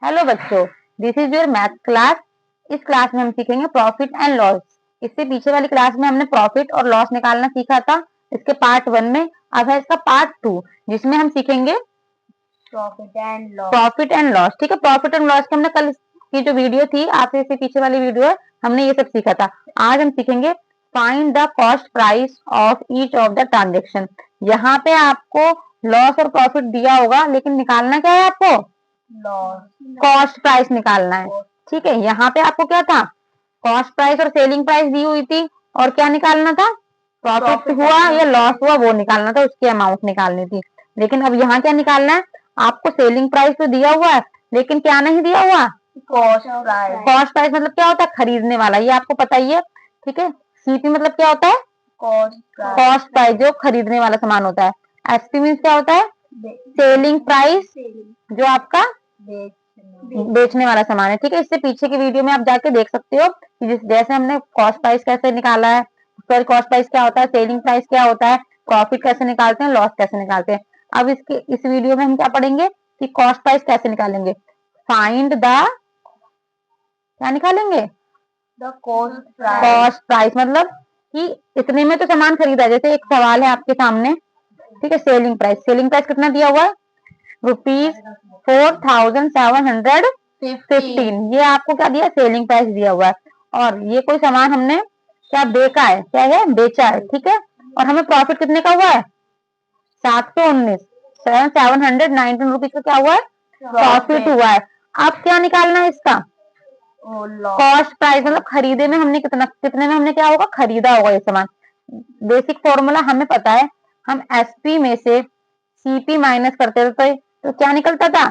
Hello बच्चों, this is your math class. इस class में हम सीखेंगे प्रॉफिट एंड लॉस। इससे पीछे वाली क्लास में हमने प्रॉफिट और लॉस निकालना सीखा था, इसके पार्ट 1 में। अब है इसका पार्ट 2, जिसमें हम सीखेंगे प्रॉफिट एंड लॉस। ठीक है, प्रॉफिट एंड लॉस की हमने कल की जो वीडियो थी, आपसे इससे पीछे वाली वीडियो है, हमने ये सब सीखा था। आज हम सीखेंगे find the cost price of each of the transaction. यहाँ पे आपको लॉस और प्रॉफिट दिया होगा, लेकिन निकालना क्या है आपको? कॉस्ट प्राइस निकालना है। ठीक है, यहाँ पे आपको क्या था? कॉस्ट प्राइस और सेलिंग प्राइस दी हुई थी, और क्या निकालना था? प्रॉफिट हुआ या लॉस हुआ वो निकालना था, उसकी अमाउंट निकालनी थी। लेकिन अब यहाँ क्या निकालना है आपको? सेलिंग प्राइस तो दिया हुआ है, लेकिन क्या नहीं दिया हुआ? Cost price. कॉस्ट प्राइस मतलब क्या होता है? खरीदने वाला, ये आपको पता ही है। ठीक है, सीपी मतलब क्या होता है? कॉस्ट प्राइस, जो खरीदने वाला सामान होता है। एसपी मीन्स क्या होता है? सेलिंग प्राइस, जो आपका बेचने वाला सामान है। ठीक है, इससे पीछे की वीडियो में आप जाके देख सकते हो कि जैसे हमने कॉस्ट प्राइस कैसे निकाला है, फिर कॉस्ट प्राइस क्या होता है, सेलिंग प्राइस क्या होता है, प्रॉफिट कैसे निकालते हैं, लॉस कैसे निकालते हैं। अब इस वीडियो में हम क्या पढ़ेंगे कि कॉस्ट प्राइस कैसे निकालेंगे। फाइंड द, क्या निकालेंगे? कॉस्ट प्राइस मतलब कि इतने में तो सामान खरीदा है। जैसे एक सवाल है आपके सामने, ठीक है, सेलिंग प्राइस। सेलिंग प्राइस कितना दिया हुआ है? ₹4715। ये आपको क्या दिया? सेलिंग प्राइस दिया हुआ है। और ये कोई सामान हमने क्या बेचा है? क्या है? बेचा है। ठीक है, और हमें प्रॉफिट कितने का हुआ है? 719 रुपीज का क्या हुआ है? प्रॉफिट हुआ है। अब क्या निकालना है इसका? कॉस्ट प्राइस मतलब खरीदे में हमने कितने में हमने क्या होगा? खरीदा होगा ये सामान। बेसिक फॉर्मूला हमें पता है, हम एसपी में से सीपी माइनस करते थे तो क्या निकलता था?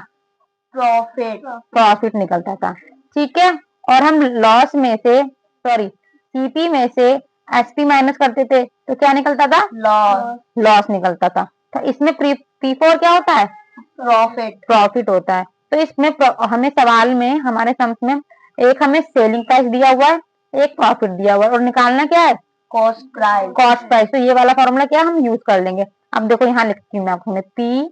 प्रॉफिट निकलता था। ठीक है, और हम लॉस में से, सॉरी, सीपी में से एसपी माइनस करते थे तो क्या निकलता था? लॉस निकलता था। तो इसमें P4 क्या होता है? प्रॉफिट होता है। तो इसमें हमें सवाल में, हमारे सम्स में, एक हमें सेलिंग प्राइस दिया हुआ है, एक प्रॉफिट दिया हुआ है, और निकालना क्या है? Cost price. तो ये वाला फॉर्मूला क्या हम यूज कर लेंगे। अब देखो यहाँ लिखती हूँ मैं आपको, P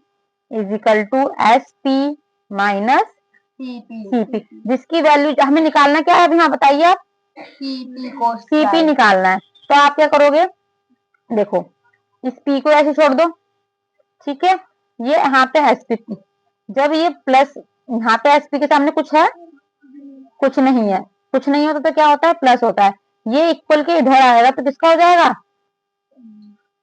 is equal to SP minus CP, जिसकी वैल्यू हमें निकालना क्या है? अब यहाँ बताइए आप। सीपी निकालना है। तो आप क्या करोगे? देखो, इस P को ऐसे छोड़ दो। ठीक है, ये यहाँ पे एसपी, जब ये प्लस, यहाँ पे एसपी के सामने कुछ है? कुछ नहीं है। कुछ नहीं होता तो क्या होता है? प्लस होता है। ये इक्वल के इधर आएगा तो किसका हो जाएगा?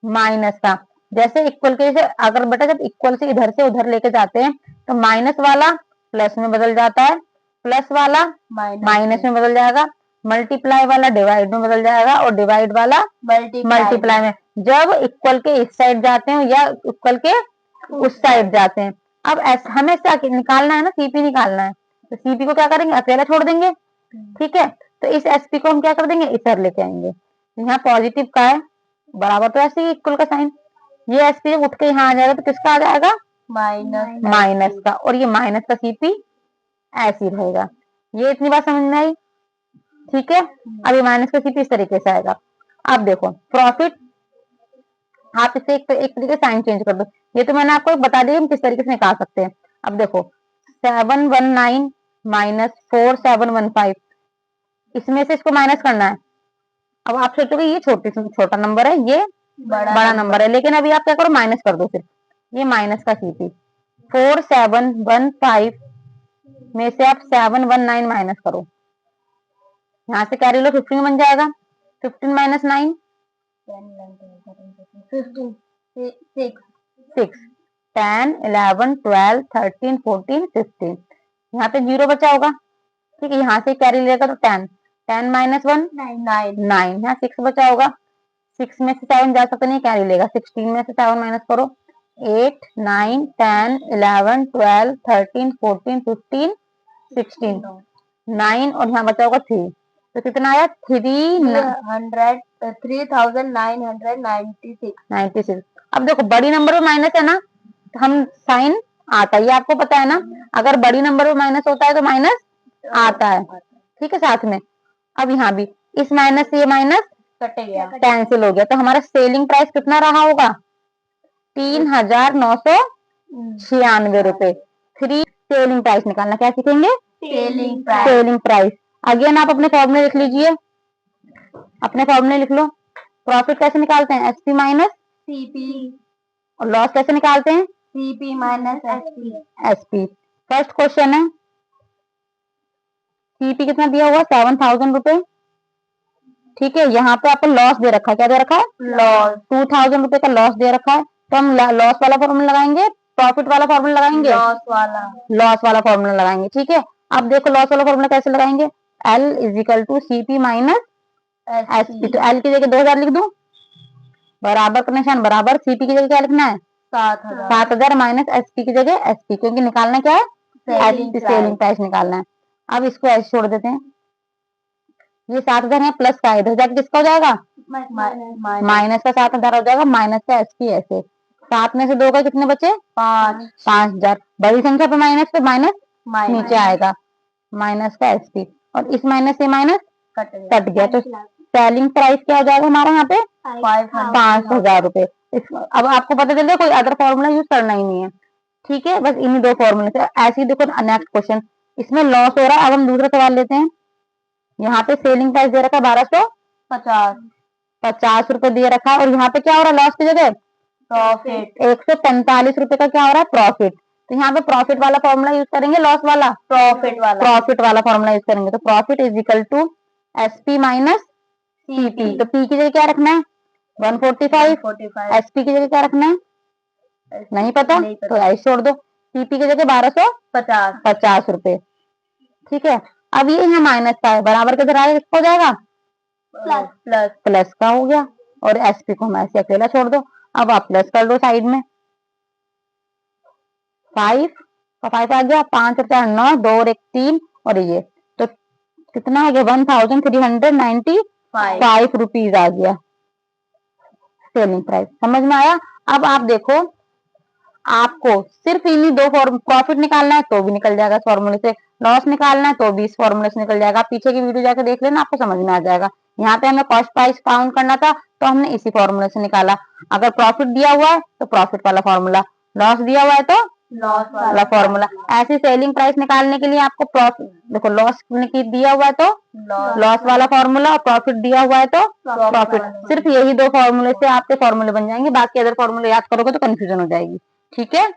माइनस का। जैसे इक्वल के, जैसे अगर बेटा जब इक्वल से इधर से उधर लेके जाते हैं तो माइनस वाला प्लस में बदल जाता है, प्लस वाला माइनस में बदल जाएगा, मल्टीप्लाई वाला डिवाइड में बदल जाएगा, और डिवाइड वाला मल्टीप्लाई में। जब इक्वल के इस साइड जाते हैं या इक्वल के उस साइड जाते हैं। अब हमें क्या निकालना है ना? सीपी निकालना है। तो सीपी को क्या करेंगे? अकेला छोड़ देंगे। ठीक है, तो इस एसपी को हम क्या कर देंगे? इधर लेके आएंगे। यहाँ पॉजिटिव का है, बराबर तो ऐसे ही इक्वल का साइन। ये एसपी जब उठ के यहाँ आ जाएगा तो किसका आ जाएगा? माइनस का। और ये माइनस का सीपी ऐसे रहेगा। ये इतनी बात समझ में आई? ठीक है, अब ये माइनस का सीपी इस तरीके से आएगा। अब देखो प्रॉफिट, आप इसे एक तरीके से साइन चेंज कर दो। ये तो मैंने आपको बता दिया हम किस तरीके से निकाल सकते हैं। अब देखो 719 माइनस 4715, इसमें से इसको माइनस करना है। अब आप सोचोगे ये छोटा नंबर है, ये बड़ा नंबर है, लेकिन अभी आप क्या करो? माइनस कर दो। सिर्फ ये माइनस का सीपी 4715 में से आप 719 माइनस करो, यहाँ से कैरी लो, 15 बन जाएगा। 15 माइनस 9 6, 10 11 12 13 14 15, यहाँ पे 0 बचा होगा। ठीक है, यहाँ से कैरी लेगा तो 10, 10 माइनस 1 9, यहाँ 6 बचा होगा। 6 में से 7 जा सकते नहीं, कैरी लेगा। 16 में से 7 माइनस करो, 8 9 10 11 12 13 14 15 16, 9, और यहाँ बचा होगा 3। तो कितना आया? 3996। अब देखो बड़ी नंबर में माइनस है ना, तो हम साइन आता है, ये आपको पता है ना। अगर बड़ी नंबर में माइनस होता है तो माइनस आता है। ठीक है, साथ में अब यहाँ भी इस माइनस से ये माइनस कैंसिल हो गया। तो हमारा सेलिंग प्राइस कितना रहा होगा? 3996 रुपए। सेलिंग प्राइस निकालना। क्या सीखेंगे? Selling price. Selling price. Again आप अपने फॉर्मूले लिख लीजिए, अपने फॉर्मूले लिख लो। प्रॉफिट कैसे निकालते हैं? SP minus CP. और लॉस कैसे निकालते हैं? CP minus SP. SP. First question है, सीपी कितना दिया हुआ? 7,000 रुपए। ठीक है, यहाँ पे आपको लॉस दे रखा है। क्या दे रखा है? लॉस। 2,000 रुपए का लॉस दे रखा है, तो हम लॉस वाला फॉर्मूला लगाएंगे, प्रॉफिट वाला फॉर्मूला लगाएंगे? लॉस वाला। लॉस वाला फॉर्मूला लगाएंगे। ठीक है, अब देखो लॉस वाला फॉर्मूला कैसे लगाएंगे? L is equal to CP minus SP. तो एल की जगह 2,000 लिख दूं, बराबर का निशान बराबर, सीपी की जगह क्या लिखना है? 7,000 माइनस एसपी की जगह एसपी, क्योंकि निकालना क्या है? एसपी, सेलिंग प्राइस निकालना है। अब इसको ऐसे छोड़ देते हैं, ये 7,000 है, प्लस का इधर जाके किसका हो जाएगा? माइनस का 7,000 हो जाएगा, माइनस का एसपी। ऐसे 7 में से 2 का कितने बचे? 5,000। बड़ी संख्या पे माइनस नीचे आएगा, माइनस का एसपी, और इस माइनस से माइनस कट गया। तो सेलिंग प्राइस क्या हो जाएगा हमारा यहाँ पे? 5,000 रुपए। अब आपको पता चल गया, कोई अदर फॉर्मूला यूज करना ही नहीं है। ठीक है, बस इन्हीं 2 फॉर्मूले से। ऐसे ही देखो नेक्स्ट क्वेश्चन, इसमें लॉस हो रहा है। अब हम दूसरा सवाल लेते हैं। यहाँ पे सेलिंग प्राइस दे रखा है 1250 रुपए दिए रखा है, और यहाँ पे क्या हो रहा है? लॉस की जगह प्रॉफिट। 145 रुपए का क्या हो रहा है? प्रॉफिट। तो यहाँ पे प्रॉफिट वाला फॉर्मूला यूज करेंगे, लॉस वाला? प्रॉफिट वाला। प्रॉफिट वाला फॉर्मूला यूज करेंगे। तो profit is equal to SP minus CP. तो पी की जगह क्या रखना है? 145। एसपी की जगह क्या रखना है? नहीं पता, तो ऐसे छोड़ दो। सीपी की जगह 1250 रुपए। ठीक है, अब ये यहाँ माइनस का है, बराबर किधर आएगा? किसका हो जाएगा? प्लस का हो गया, और एसपी को हम ऐसे अकेला छोड़ दो। अब आप प्लस कर दो साइड में, 5 का 5 आ गया, 5 और 4 9, 2 और 1 3, और ये तो कितना आ गया? 1,395 रुपीज आ गया सेलिंग प्राइस। समझ में आया? अब आप देखो, आपको सिर्फ इन्हीं 2 फॉर्म, प्रॉफिट निकालना है तो भी निकल जाएगा इस फॉर्मूले से, लॉस निकालना है तो भी इस फॉर्मूले से निकल जाएगा। पीछे की वीडियो जाकर देख लेना, आपको समझ में आ जाएगा। यहाँ पे हमें कॉस्ट प्राइस काउंट करना था, तो हमने इसी फॉर्मूले से निकाला। अगर प्रॉफिट दिया हुआ है तो प्रॉफिट वाला फॉर्मूला, लॉस दिया हुआ है तो लॉस वाला फॉर्मूला। ऐसे सेलिंग प्राइस निकालने के लिए आपको प्रॉफिट, देखो लॉस दिया हुआ है तो लॉस वाला फॉर्मूला, और प्रॉफिट दिया हुआ है तो प्रॉफिट। सिर्फ यही 2 फॉर्मूले से आपके फॉर्मूले बन जाएंगे, बाकी अदर फॉर्मूले याद करोगे तो कंफ्यूजन हो जाएगी। ठीक है।